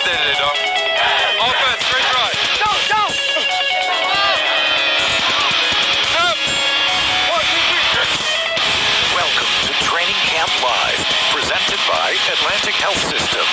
birthday today, dog. Offense, great drive. Don't! Welcome to Training Camp Live, presented by Atlantic Health System.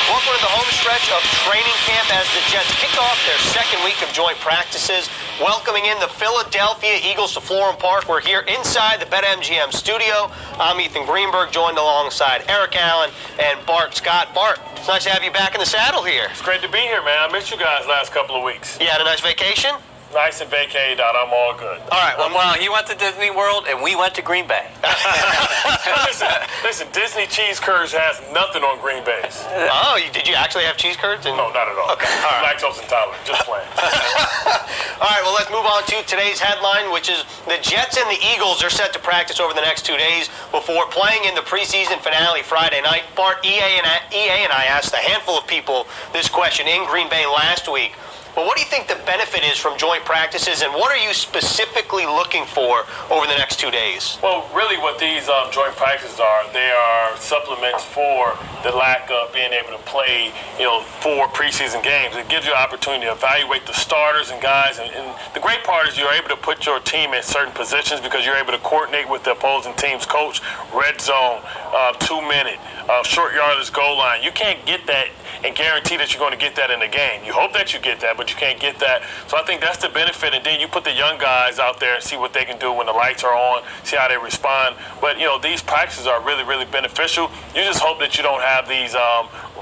Welcome to the home stretch of training camp as the Jets kick off their second week of joint practices. Welcoming in the Philadelphia Eagles to Florham Park. We're here inside the BetMGM studio. I'm Ethan Greenberg, joined alongside Eric Allen and Bart Scott. Bart, it's nice to have you back in the saddle here. It's great to be here, man. I missed you guys last couple of weeks. You had a nice vacation? Nice and vacated out. I'm all good. All right. Well, he went to Disney World, and we went to Green Bay. Listen, Disney cheese curds has nothing on Green Bay's. Oh, did you actually have cheese curds? No, not at all. Okay. All right. Lactose intolerant. Just playing. All right, well, let's move on to today's headline, which is the Jets and the Eagles are set to practice over the next 2 days before playing in the preseason finale Friday night. Bart, EA and I asked a handful of people this question in Green Bay last week. But what do you think the benefit is from joint practices, and what are you specifically looking for over the next 2 days? Well, really what these joint practices are, they are supplements for the lack of being able to play, 4 preseason games. It gives you an opportunity to evaluate the starters and guys. And the great part is you're able to put your team in certain positions because you're able to coordinate with the opposing team's coach, red zone, 2-minute, short yardage goal line. You can't get that and guarantee that you're going to get that in the game. You hope that you get that, but you can't get that. So I think that's the benefit. And then you put the young guys out there and see what they can do when the lights are on, see how they respond. But, these practices are really, really beneficial. You just hope that you don't have these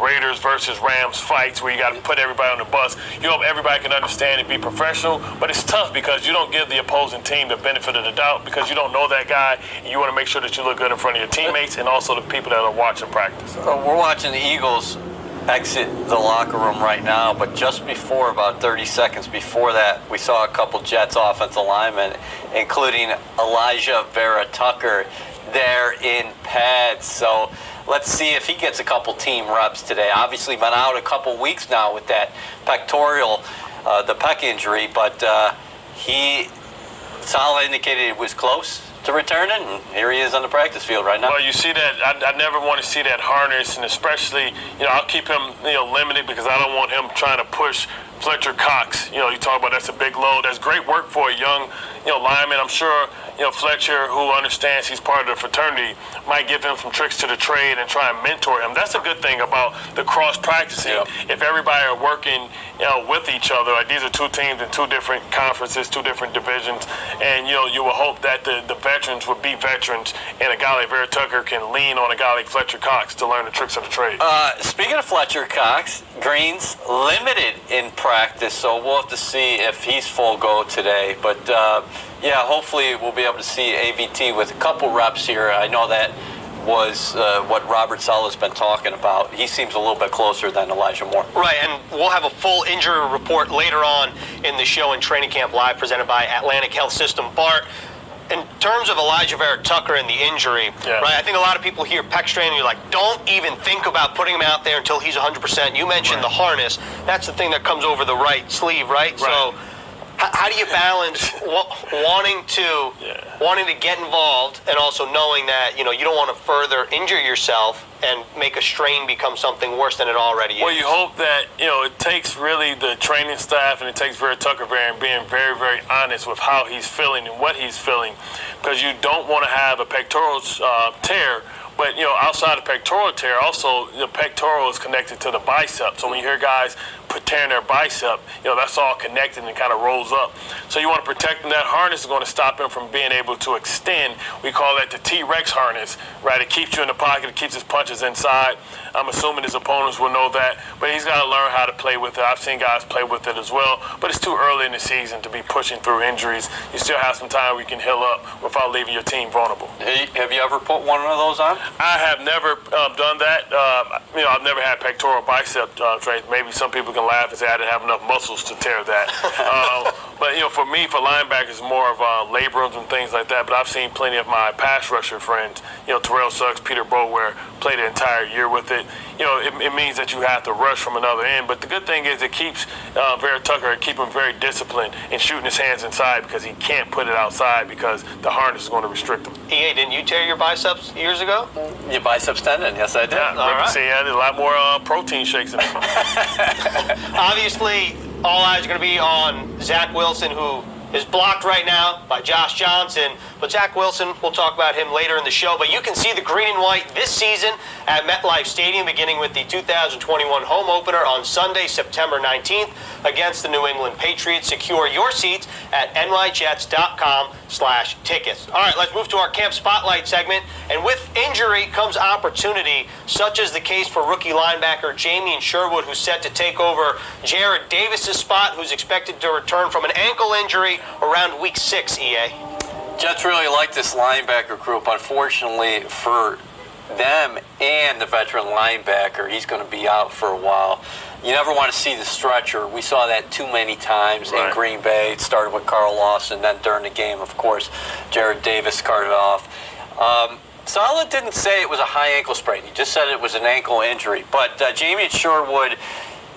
Raiders versus Rams fights where you got to put everybody on the bus. You hope everybody can understand and be professional. But it's tough because you don't give the opposing team the benefit of the doubt because you don't know that guy. And you want to make sure that you look good in front of your teammates and also the people that are watching practice. We're watching the Eagles exit the locker room right now, but just before, about 30 seconds before that, we saw a couple Jets offensive linemen, including Elijah Vera Tucker, there in pads. So let's see if he gets a couple team reps today. Obviously been out a couple weeks now with that pectoral, the pec injury, but Sala indicated it was close to returning, and here he is on the practice field right now. Well, you see that, I never want to see that harness, and especially, I'll keep him, limited because I don't want him trying to push Fletcher Cox. You talk about that's a big load. That's great work for a young, lineman. I'm sure, Fletcher, who understands he's part of the fraternity, might give him some tricks to the trade and try and mentor him. That's a good thing about the cross-practicing. Yep. If everybody are working, with each other, like these are 2 teams in 2 different conferences, 2 different divisions, and, you will hope that the veterans would be veterans, and a guy like Vera Tucker can lean on a guy like Fletcher Cox to learn the tricks of the trade. Speaking of Fletcher Cox, Green's limited in practice, so we'll have to see if he's full go today. But, hopefully we'll be able to see AVT with a couple reps here. I know that was what Robert Sala's been talking about. He seems a little bit closer than Elijah Moore. Right, and we'll have a full injury report later on in the show in Training Camp Live presented by Atlantic Health System. Bart, in terms of Elijah Vera Tucker and the injury, right, I think a lot of people hear pec strain and you're like, don't even think about putting him out there until he's 100%. You mentioned the harness. That's the thing that comes over the right sleeve, right? So how do you balance wanting to get involved and also knowing that, you don't want to further injure yourself and make a strain become something worse than it already is? Well, you hope that, it takes really the training staff and it takes Vera Tucker being very, very honest with how he's feeling and what he's feeling, because you don't want to have a pectoral tear. But, outside the pectoral tear, also the pectoral is connected to the bicep. So when you hear guys tearing their bicep, that's all connected and kind of rolls up. So you want to protect them. That harness is going to stop him from being able to extend. We call that the T-Rex harness, right? It keeps you in the pocket. It keeps his punches inside. I'm assuming his opponents will know that. But he's got to learn how to play with it. I've seen guys play with it as well. But it's too early in the season to be pushing through injuries. You still have some time where you can heal up without leaving your team vulnerable. Hey, have you ever put one of those on? I have never done that. I've never had pectoral bicep trades. Maybe some people can laugh and say I didn't have enough muscles to tear that. But, for me, for linebackers, more of laborers and things like that. But I've seen plenty of my pass rusher friends, Terrell Suggs, Peter Boulware, play the entire year with it. It means that you have to rush from another end. But the good thing is it keeps Vera Tucker, keep him very disciplined in shooting his hands inside because he can't put it outside because the harness is going to restrict him. EA, didn't you tear your biceps years ago? Your biceps tendon, yes I did. All right. See, I did a lot more protein shakes in it. Obviously, all eyes are going to be on Zach Wilson, who is blocked right now by Josh Johnson. But Zach Wilson, we'll talk about him later in the show. But you can see the green and white this season at MetLife Stadium, beginning with the 2021 home opener on Sunday, September 19th, against the New England Patriots. Secure your seats at nyjets.com/tickets. All right, let's move to our Camp Spotlight segment. And with injury comes opportunity, such as the case for rookie linebacker Jamien Sherwood, who's set to take over Jared Davis's spot, who's expected to return from an ankle injury around week 6, EA. Jets really like this linebacker group. Unfortunately for them and the veteran linebacker, he's going to be out for a while. You never want to see the stretcher. We saw that too many times in Green Bay. It started with Carl Lawson, then during the game, of course, Jared Davis carted off. Saleh didn't say it was a high ankle sprain. He just said it was an ankle injury. But Jamien Sherwood,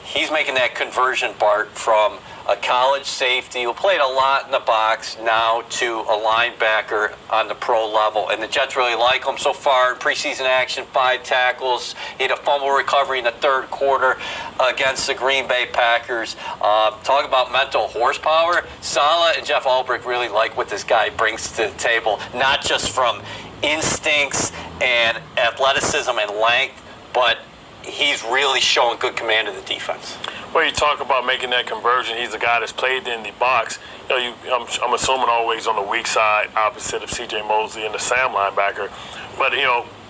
he's making that conversion, Bart, from a college safety who played a lot in the box now to a linebacker on the pro level. And the Jets really like him so far in preseason action, 5 tackles. He had a fumble recovery in the third quarter against the Green Bay Packers. Talk about mental horsepower. Saleh and Jeff Ulbrich really like what this guy brings to the table, not just from instincts and athleticism and length, but he's really showing good command of the defense. Well, you talk about making that conversion. He's a guy that's played in the box. I'm assuming always on the weak side, opposite of C.J. Mosley and the Sam linebacker. But,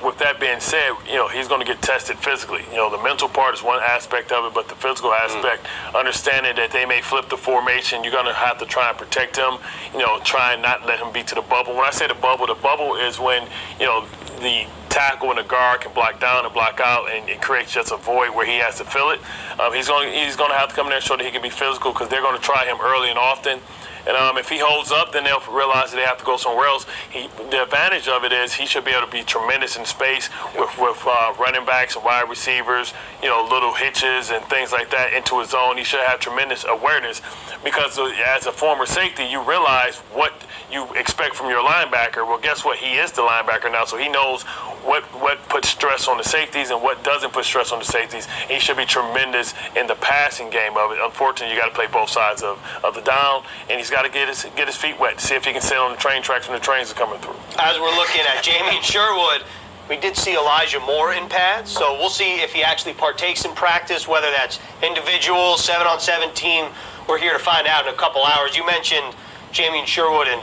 with that being said, he's going to get tested physically. The mental part is one aspect of it, but the physical aspect, understanding that they may flip the formation, you're going to have to try and protect him, try and not let him be to the bubble. When I say the bubble is when, the tackle and the guard can block down and block out, and it creates just a void where he has to fill it. He's going to have to come in there and show that he can be physical because they're going to try him early and often. And if he holds up, then they'll realize that they have to go somewhere else. The advantage of it is he should be able to be tremendous in space with running backs and wide receivers, little hitches and things like that into his zone. He should have tremendous awareness because as a former safety, you realize what you expect from your linebacker. Well, guess what? He is the linebacker now, so he knows what puts stress on the safeties and what doesn't put stress on the safeties. He should be tremendous in the passing game of it. Unfortunately, you got to play both sides of the down, and he's got to get his feet wet to see if he can sit on the train tracks when the trains are coming through. As we're looking at Jamien Sherwood, we did see Elijah Moore in pads, so we'll see if he actually partakes in practice, whether that's individual, 7-on-7 team. We're here to find out in a couple hours. You mentioned Jamien Sherwood and,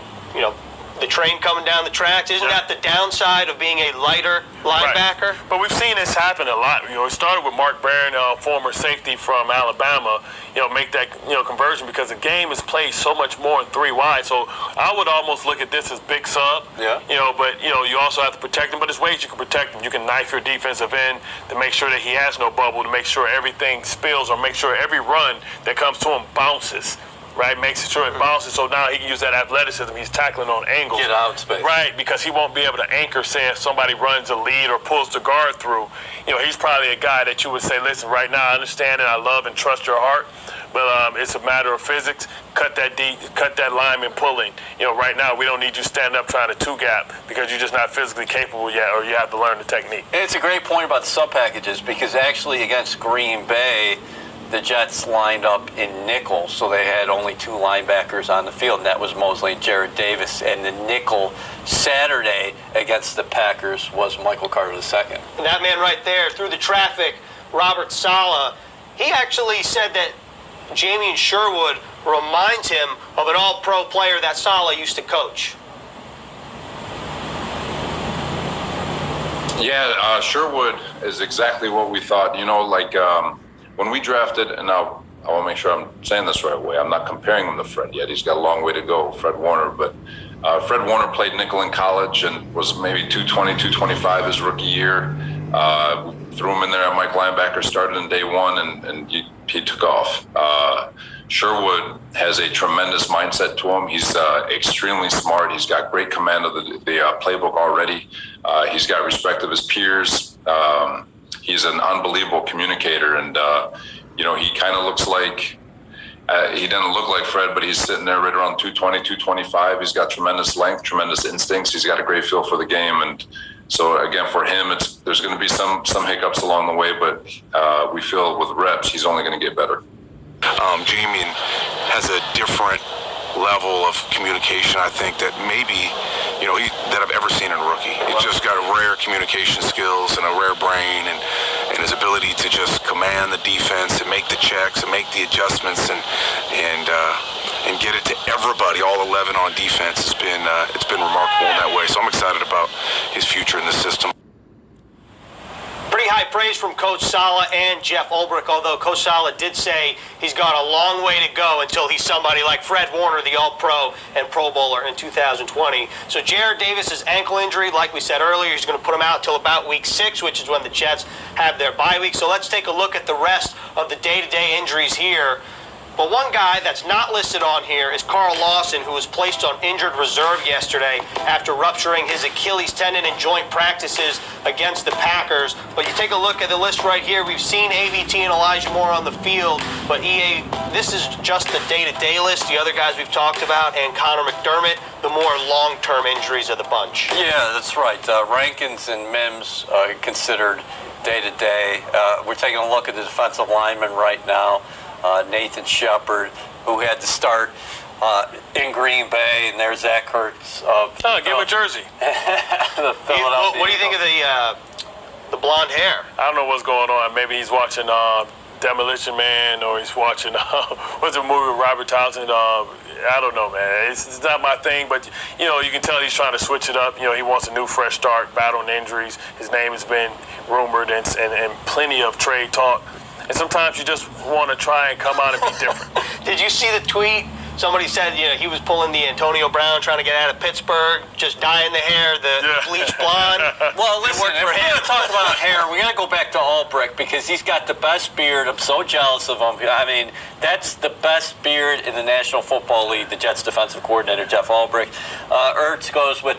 the train coming down the tracks. Isn't that the downside of being a lighter linebacker? Right. But we've seen this happen a lot. It started with Mark Barron, former safety from Alabama, make that, conversion because the game is played so much more in 3 wide. So I would almost look at this as big sub. Yeah. But, you also have to protect him. But there's ways you can protect him. You can knife your defensive end to make sure that he has no bubble, to make sure everything spills or make sure every run that comes to him bounces. Right, makes sure it bounces, so now he can use that athleticism. He's tackling on angles. Get out space. Right, because he won't be able to anchor, say, if somebody runs a lead or pulls the guard through. He's probably a guy that you would say, listen, right now I understand and I love and trust your heart, but it's a matter of physics. Cut that lineman pulling. Right now we don't need you standing up trying to 2-gap because you're just not physically capable yet, or you have to learn the technique. And it's a great point about the sub packages because actually against Green Bay, the Jets lined up in nickel, so they had only 2 linebackers on the field, and that was Mosley and Jared Davis. And the nickel Saturday against the Packers was Michael Carter II. And that man right there, through the traffic, Robert Saleh, he actually said that Jamien Sherwood reminds him of an all-pro player that Saleh used to coach. Yeah, Sherwood is exactly what we thought. When we drafted, and now I want to make sure I'm saying this right way. I'm not comparing him to Fred yet. He's got a long way to go, Fred Warner. But Fred Warner played nickel in college and was maybe 220, 225 his rookie year. Threw him in there at Mike linebacker, started in day one, and he took off. Sherwood has a tremendous mindset to him. He's extremely smart. He's got great command of the playbook already. He's got respect of his peers. He's an unbelievable communicator, and he kind of looks like he doesn't look like Fred, but he's sitting there right around 220, 225. He's got tremendous length, tremendous instincts. He's got a great feel for the game, and so again, for him, there's going to be some hiccups along the way, but we feel with reps, he's only going to get better. Jamie has a different level of communication, I think, that maybe, that I've ever seen in a rookie. He's just got rare communication skills and a rare brain, and his ability to just command the defense and make the checks and make the adjustments and get it to everybody, all 11 on defense, has been it's been remarkable in that way. So I'm excited about his future in the system. Pretty high praise from Coach Saleh and Jeff Ulbrich, although Coach Saleh did say he's got a long way to go until he's somebody like Fred Warner, the All-Pro and Pro Bowler in 2020. So Jared Davis's ankle injury, like we said earlier, he's going to put him out till about week 6, which is when the Jets have their bye week. So let's take a look at the rest of the day-to-day injuries here. But one guy that's not listed on here is Carl Lawson, who was placed on injured reserve yesterday after rupturing his Achilles tendon in joint practices against the Packers. But you take a look at the list right here. We've seen AVT and Elijah Moore on the field, but EA, this is just the day-to-day list. The other guys we've talked about, and Connor McDermott, the more long-term injuries of the bunch. Yeah, that's right. Rankins and Mims considered day-to-day. We're taking a look at the defensive lineman right now. Nathan Shepard, who had to start in Green Bay, and there's Zach Ertz. Give him a jersey. The Philadelphia. What do you think of the blonde hair? I don't know what's going on. Maybe he's watching Demolition Man, or he's watching what's the movie with Robert Townsend? I don't know, man. It's not my thing, but you can tell he's trying to switch it up. He wants a new, fresh start, battling injuries. His name has been rumored and plenty of trade talk. And sometimes you just want to try and come out and be different. Did you see the tweet? Somebody said, he was pulling the Antonio Brown, trying to get out of Pittsburgh, just dyeing the hair, the bleach blonde. Well, listen, if we're going to talk about hair, we got to go back to Ulbrich, because he's got the best beard. I'm so jealous of him. I mean, that's the best beard in the National Football League, the Jets defensive coordinator, Jeff Ulbrich. Ertz goes with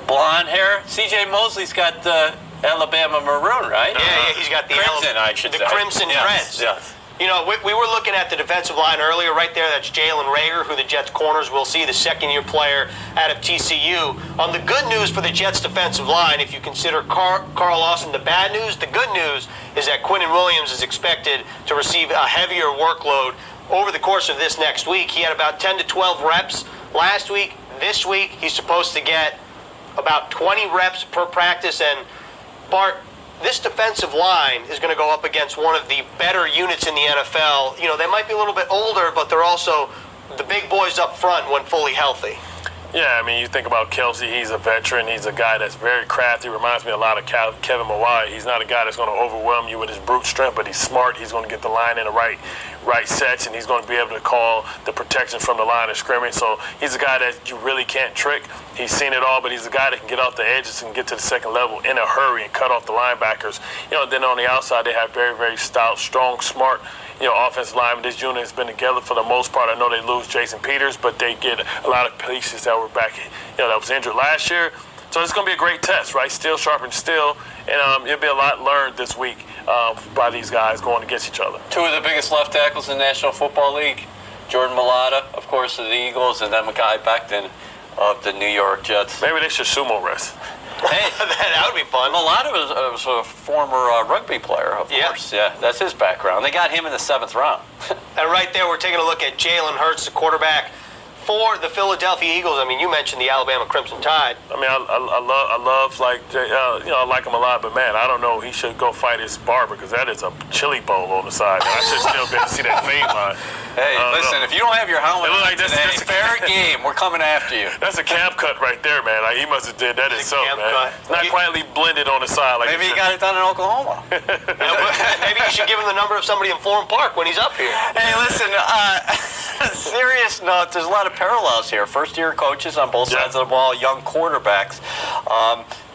blonde hair. C.J. Mosley's got the Alabama maroon, right? Yeah, he's got the crimson, I should say. The crimson Reds. Yes. We were looking at the defensive line earlier. Right there, that's Jalen Reager, who the Jets corners will see, the second-year player out of TCU. On the good news for the Jets defensive line, if you consider Carl Lawson the bad news, the good news is that Quinnen Williams is expected to receive a heavier workload over the course of this next week. He had about 10 to 12 reps last week. This week, he's supposed to get about 20 reps per practice, and Bart, this defensive line is going to go up against one of the better units in the NFL. They might be a little bit older, but they're also the big boys up front when fully healthy. Yeah, I mean, you think about Kelsey, he's a veteran. He's a guy that's very crafty. Reminds me a lot of Kevin Mawai. He's not a guy that's going to overwhelm you with his brute strength, but he's smart. He's going to get the line in the right sets, and he's going to be able to call the protection from the line of scrimmage. So he's a guy that you really can't trick. He's seen it all, but he's a guy that can get off the edges and get to the second level in a hurry and cut off the linebackers. Then on the outside, they have very, very stout, strong, smart offensive linemen. This unit has been together for the most part. I know they lose Jason Peters, but they get a lot of pieces that were back, that was injured last year. So it's going to be a great test, right? Steel sharpens steel, and it'll be a lot learned this week by these guys going against each other. Two of the biggest left tackles in the National Football League, Jordan Mailata, of course, of the Eagles, and then Mekhi Becton of the New York Jets. Maybe they should sumo rest. Hey, that would be fun. Mailata was a former rugby player, of course. Yeah, that's his background. They got him in the 7th round. And right there, we're taking a look at Jalen Hurts, the quarterback for the Philadelphia Eagles. I mean, you mentioned the Alabama Crimson Tide. I mean, I love I like him a lot, but man, I don't know. He should go fight his barber, because that is a chili bowl on the side. And I should still be able to see that fade line. Hey, listen, if you don't have your helmet on today, that's fair game. We're coming after you. That's a camp cut right there, man. He must have did that himself, man. It's not quietly blended on the side. Maybe he got it done in Oklahoma. Maybe you should give him the number of somebody in Florham Park when he's up here. Hey, listen, serious note, there's a lot of parallels here. First-year coaches on both sides of the ball, young quarterbacks.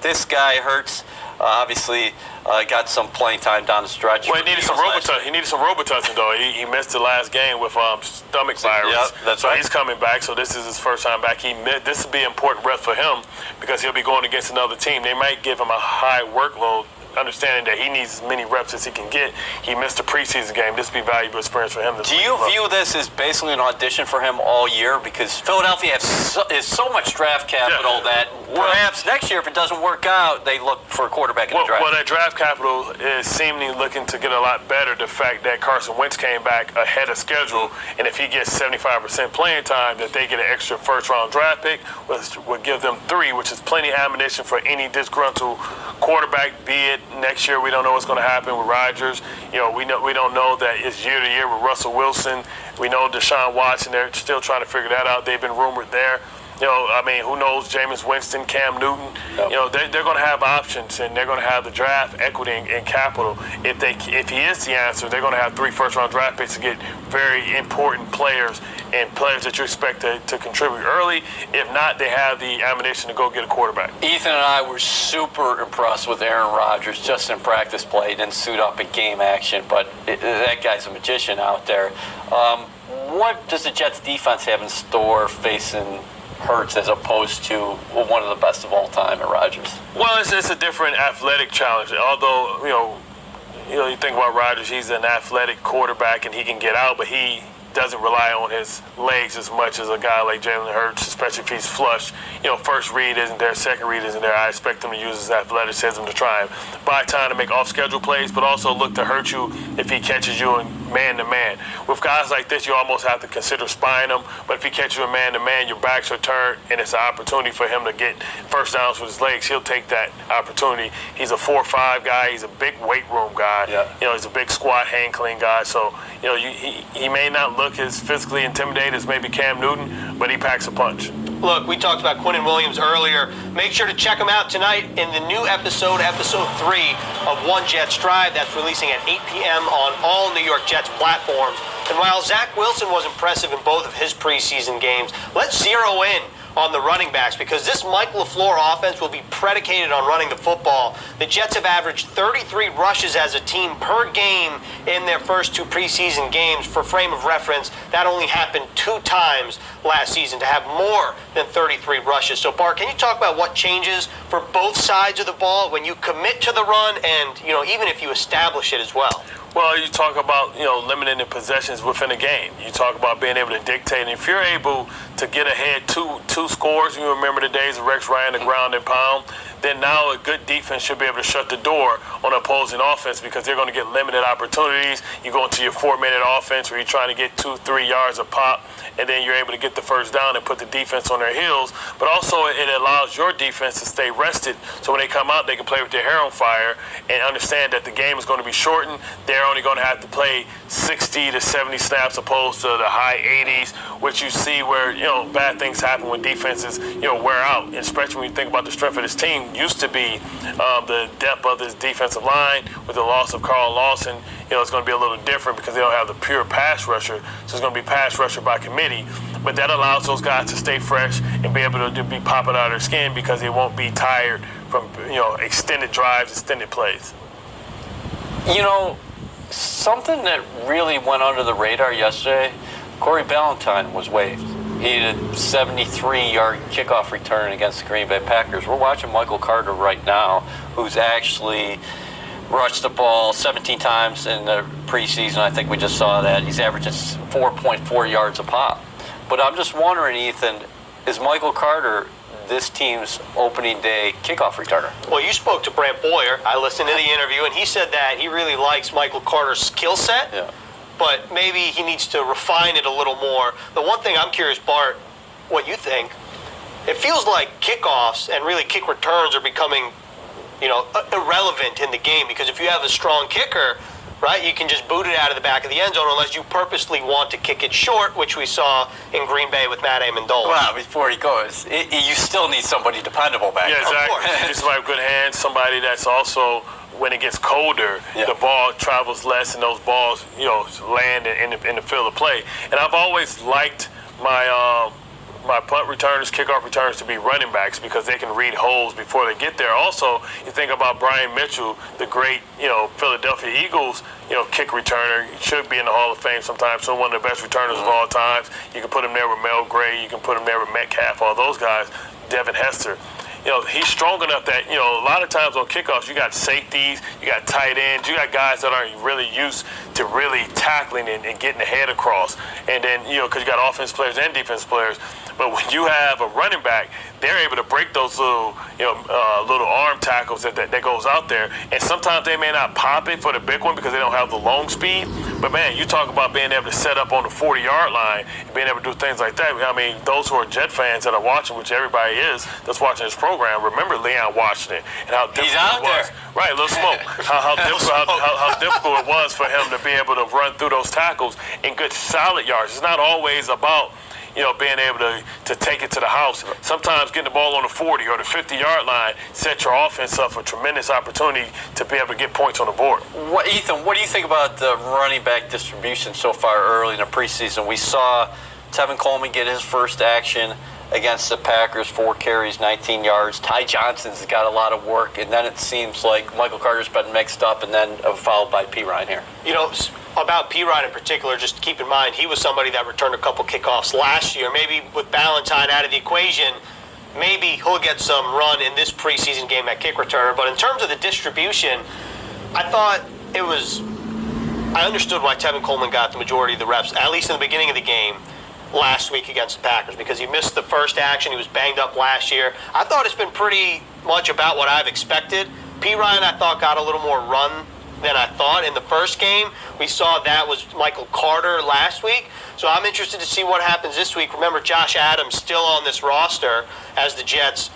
This guy Hurts, Obviously, got some playing time down the stretch. Well, he needed some Robitussin, though. He missed the last game with stomach virus. Yep, that's so right. He's coming back, so this is his first time back. This will be an important rep for him because he'll be going against another team. They might give him a high workload, understanding that he needs as many reps as he can get. He missed the preseason game. This will be a valuable experience for him. Do you view this as basically an audition for him all year? Because Philadelphia has so much draft capital that perhaps next year, if it doesn't work out, they look for a quarterback in the draft. Well, that draft capital is seemingly looking to get a lot better. The fact that Carson Wentz came back ahead of schedule, and if he gets 75% playing time, that they get an extra first-round draft pick, which would give them 3, which is plenty of ammunition for any disgruntled quarterback, be it next year. We don't know what's going to happen with Rodgers. We don't know that it's year to year with Russell Wilson. We know Deshaun Watson. They're still trying to figure that out. They've been rumored there. Who knows? Jameis Winston, Cam Newton. Yep. They're going to have options, and they're going to have the draft equity and capital. If he is the answer, they're going to have 3 first-round draft picks to get very important players and players that you expect to contribute early. If not, they have the ammunition to go get a quarterback. Ethan and I were super impressed with Aaron Rodgers just in practice play. He didn't suit up in game action, but that guy's a magician out there. What does the Jets defense have in store facing Hurts as opposed to one of the best of all time at Rodgers? Well, it's a different athletic challenge. Although, you think about Rodgers, he's an athletic quarterback and he can get out, but he doesn't rely on his legs as much as a guy like Jalen Hurts, especially if he's flush. First read isn't there, second read isn't there. I expect him to use his athleticism to try and buy time to make off-schedule plays, but also look to hurt you if he catches you in man-to-man. With guys like this, you almost have to consider spying them, but if he catches you in man-to-man, your backs are turned, and it's an opportunity for him to get first downs with his legs. He'll take that opportunity. He's a 4'5" guy. He's a big weight room guy. Yeah. He's a big squat, hand-clean guy. So, he may not look as physically intimidated as maybe Cam Newton, but he packs a punch. Look, we talked about Quinnen Williams earlier. Make sure to check him out tonight in the new episode 3 of One Jets Drive. That's releasing at 8 p.m. on all New York Jets platforms. And while Zach Wilson was impressive in both of his preseason games, let's zero in on the running backs because this Mike LaFleur offense will be predicated on running the football. The Jets have averaged 33 rushes as a team per game in their first 2 preseason games. For frame of reference, that only happened 2 times last season to have more than 33 rushes. So, Bart, can you talk about what changes for both sides of the ball when you commit to the run and, even if you establish it as well? Well, you talk about, limiting the possessions within a game. You talk about being able to dictate. And if you're able to get ahead two scores, you remember the days of Rex Ryan, the ground and pound, then now a good defense should be able to shut the door on opposing offense because they're going to get limited opportunities. You go into your 4-minute offense where you're trying to get 2-3 yards a pop, and then you're able to get the first down and put the defense on their heels. But also it allows your defense to stay rested so when they come out, they can play with their hair on fire and understand that the game is going to be shortened. They're only going to have to play 60 to 70 snaps opposed to the high 80s, which you see where, bad things happen when defenses, wear out, and especially when you think about the strength of this team. Used to be the depth of this defensive line. With the loss of Carl Lawson, it's going to be a little different because they don't have the pure pass rusher, so it's going to be pass rusher by committee. But that allows those guys to stay fresh and be able to be popping out of their skin because they won't be tired from extended drives, extended plays. Something that really went under the radar yesterday, Corey Ballantyne was waived. He had a 73-yard kickoff return against the Green Bay Packers. We're watching Michael Carter right now, who's actually rushed the ball 17 times in the preseason. I think we just saw that. He's averaging 4.4 yards a pop. But I'm just wondering, Ethan, is Michael Carter this team's opening day kickoff returner? Well, you spoke to Brant Boyer. I listened to the interview, and he said that he really likes Michael Carter's skill set. Yeah. But maybe he needs to refine it a little more. The one thing I'm curious, Bart, what you think, it feels like kickoffs and really kick returns are becoming, irrelevant in the game because if you have a strong kicker, right, you can just boot it out of the back of the end zone unless you purposely want to kick it short, which we saw in Green Bay with Matt Amendola. Well, before he goes, you still need somebody dependable back there. Yeah, exactly. Just like good hands, somebody that's also, when it gets colder, the ball travels less and those balls, land in the field of play. And I've always liked my my punt returners, kickoff returners to be running backs because they can read holes before they get there. Also, you think about Brian Mitchell, the great, Philadelphia Eagles, kick returner. He should be in the Hall of Fame sometimes. So one of the best returners of all times. You can put him there with Mel Gray. You can put him there with Metcalf, all those guys. Devin Hester. He's strong enough that, a lot of times on kickoffs, you got safeties, you got tight ends, you got guys that aren't really used to really tackling and getting the head across. And then, because you got offense players and defense players. But when you have a running back, they're able to break those little, little arm tackles that goes out there. And sometimes they may not pop it for the big one because they don't have the long speed. But, man, you talk about being able to set up on the 40-yard line and being able to do things like that. I mean, those who are Jet fans that are watching, which everybody is that's watching this program, remember Leon Washington and how difficult it was. Right, Little Smoke. how difficult it was for him to be able to run through those tackles in good solid yards. It's not always about being able to take it to the house. Sometimes getting the ball on the 40 or the 50-yard line set your offense up for tremendous opportunity to be able to get points on the board. Ethan, what do you think about the running back distribution so far early in the preseason? We saw Tevin Coleman get his first action against the Packers, 4 carries, 19 yards. Ty Johnson's got a lot of work, and then it seems like Michael Carter's been mixed up, and then followed by P. Ryan here. About P. Ryan in particular, just keep in mind, he was somebody that returned a couple kickoffs last year. Maybe with Ballantyne out of the equation, maybe he'll get some run in this preseason game at kick returner. But in terms of the distribution, I thought I understood why Tevin Coleman got the majority of the reps, at least in the beginning of the game last week against the Packers, because he missed the first action. He was banged up last year. I thought it's been pretty much about what I've expected. P. Ryan, I thought, got a little more run than I thought in the first game. We saw that was Michael Carter last week. So I'm interested to see what happens this week. Remember, Josh Adams still on this roster as the Jets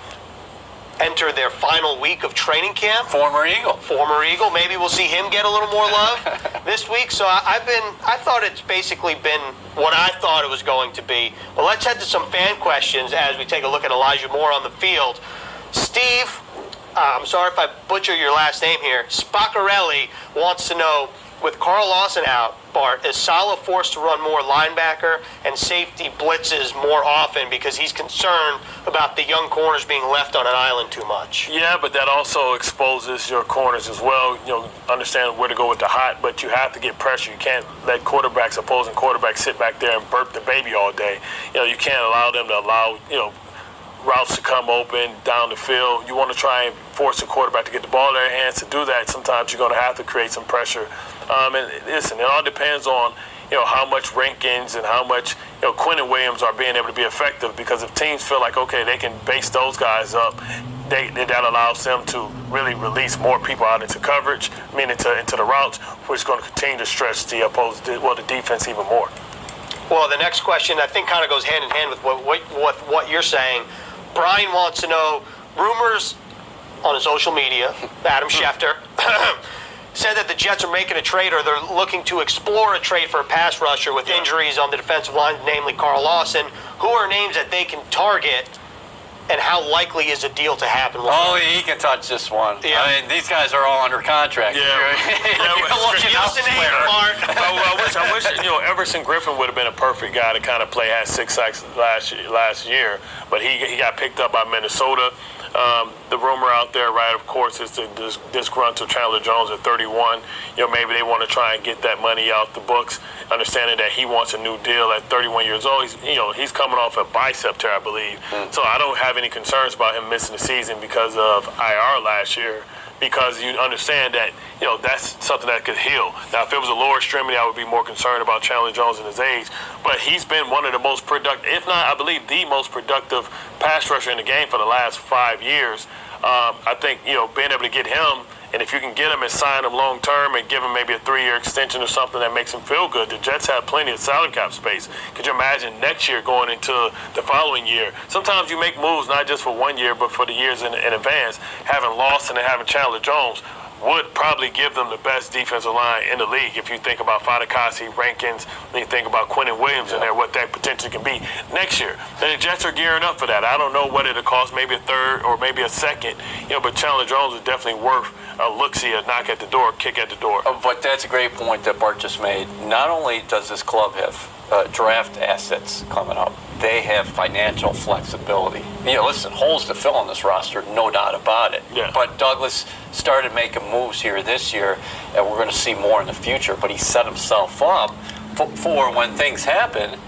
enter their final week of training camp. Former Eagle. Maybe we'll see him get a little more love this week. So I thought it's basically been what I thought it was going to be. But let's head to some fan questions as we take a look at Elijah Moore on the field. Steve, I'm sorry if I butcher your last name here. Spaccarelli wants to know, with Carl Lawson out, Bart, is Saleh forced to run more linebacker and safety blitzes more often because he's concerned about the young corners being left on an island too much? Yeah, but that also exposes your corners as well. Understand where to go with the hot, but you have to get pressure. You can't let opposing quarterbacks sit back there and burp the baby all day. You can't allow them to allow, routes to come open down the field. You want to try and force the quarterback to get the ball in their hands. To do that, sometimes you're going to have to create some pressure. And listen, it all depends on how much Rankins and how much Quentin Williams are being able to be effective. Because if teams feel like they can base those guys up, that allows them to really release more people out into coverage, into the routes, which is going to continue to stretch the defense even more. Well, the next question I think kind of goes hand in hand with what you're saying. Brian wants to know, rumors on his social media, Adam Schefter, said that the Jets are making a trade, or they're looking to explore a trade for a pass rusher with injuries on the defensive line, namely Carl Lawson. Who are names that they can target, and how likely is a deal to happen? Only he can touch this one. Yeah. I mean, these guys are all under contract. Yeah. I wish Everson Griffin would have been a perfect guy to kind of play. Had 6 sacks last year, but he got picked up by Minnesota. The rumor out there, right, of course, is this disgruntled Chandler Jones at 31. Maybe they want to try and get that money out the books, understanding that he wants a new deal at 31 years old. He's coming off a bicep tear, I believe. So I don't have any concerns about him missing the season because of IR last year, because you understand that, that's something that could heal. Now, if it was a lower extremity, I would be more concerned about Chandler Jones and his age. But he's been one of the most productive, if not, I believe, the most productive pass rusher in the game for the last 5 years. I think, being able to get him, and if you can get him and sign him long term and give him maybe a 3-year extension or something that makes him feel good, the Jets have plenty of salary cap space. Could you imagine next year going into the following year? Sometimes you make moves not just for 1 year, but for the years in advance. Having Lawson and having Chandler Jones would probably give them the best defensive line in the league. If you think about Fadakasi, Rankins, and you think about Quentin Williams in there, what that potentially can be next year. And the Jets are gearing up for that. I don't know what it'll cost, maybe a third or maybe a second, but Chandler Jones is definitely worth a look-see, a kick at the door. But that's a great point that Bart just made. Not only does this club have draft assets coming up. They have financial flexibility. Listen, holes to fill on this roster, no doubt about it. Yeah. But Douglas started making moves here this year, and we're going to see more in the future. But he set himself up for when things happen,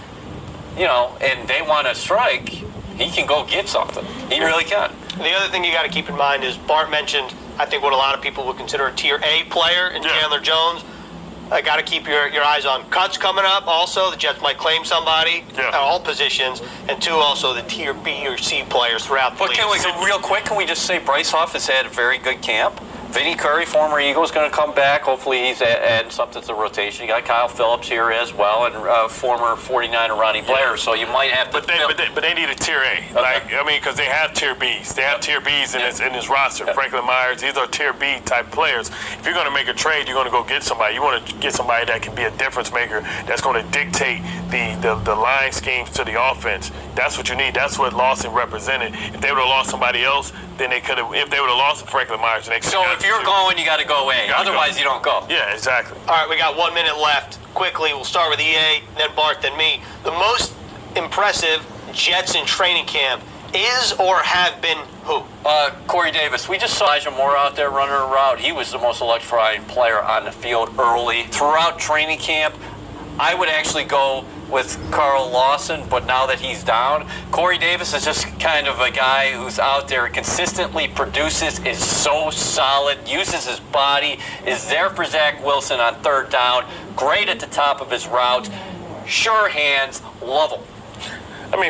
and they want to strike, he can go get something. He really can. The other thing you got to keep in mind is Bart mentioned, I think, what a lot of people would consider a Tier A player in Chandler Jones. I got to keep your eyes on cuts coming up. Also, the Jets might claim somebody at all positions, and two, also the Tier B or C players throughout the league. Real quick, can we just say Bryce Huff has had a very good camp? Vinny Curry, former Eagle, is going to come back. Hopefully he's adding something to the rotation. You got Kyle Phillips here as well, and former 49er Ronnie Blair. So you might have to. But they need a Tier A. Because they have Tier Bs. They have Tier Bs in his roster. Yeah. Franklin Myers, these are Tier B type players. If you're going to make a trade, you're going to go get somebody. You want to get somebody that can be a difference maker. That's going to dictate the line schemes to the offense. That's what you need. That's what Lawson represented. If they would have lost somebody else, then they could have. If they would have lost Franklin Myers, they could have. If you're going, you got to go A. Otherwise, you don't go. Yeah, exactly. All right, we got 1 minute left. Quickly, we'll start with EA, then Bart, then me. The most impressive Jets in training camp is or have been who? Corey Davis. We just saw Elijah Moore out there running around. He was the most electrifying player on the field early. Throughout training camp, I would actually go with Carl Lawson, but now that he's down, Corey Davis is just kind of a guy who's out there, consistently produces, is so solid, uses his body, is there for Zach Wilson on third down, great at the top of his routes, sure hands, love him.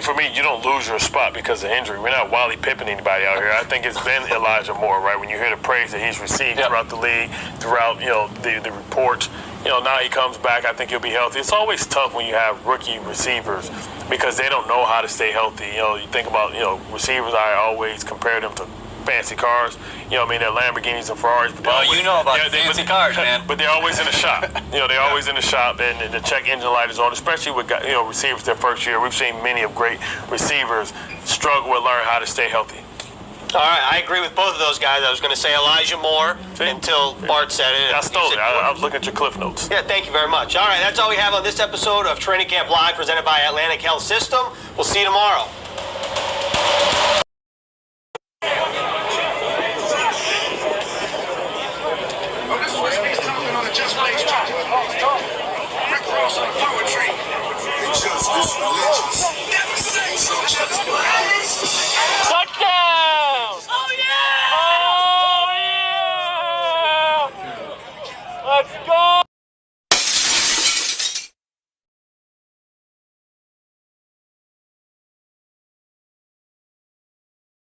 For me, you don't lose your spot because of injury. We're not Wally Pippen anybody out here. I think it's been Elijah Moore, right? When you hear the praise that he's received throughout the league, throughout the reports, now he comes back. I think he'll be healthy. It's always tough when you have rookie receivers because they don't know how to stay healthy. You think about receivers. I always compare them to fancy cars. They're Lamborghinis and Ferraris. But fancy cars, man. But they're always in the shop. They're always in the shop, and the check engine light is on. Especially with receivers their first year. We've seen many of great receivers struggle with learning how to stay healthy. All right, I agree with both of those guys. I was going to say Elijah Moore until Bart said it. I stole it. I was looking at your cliff notes. Yeah, thank you very much. All right, that's all we have on this episode of Training Camp Live presented by Atlantic Health System. We'll see you tomorrow.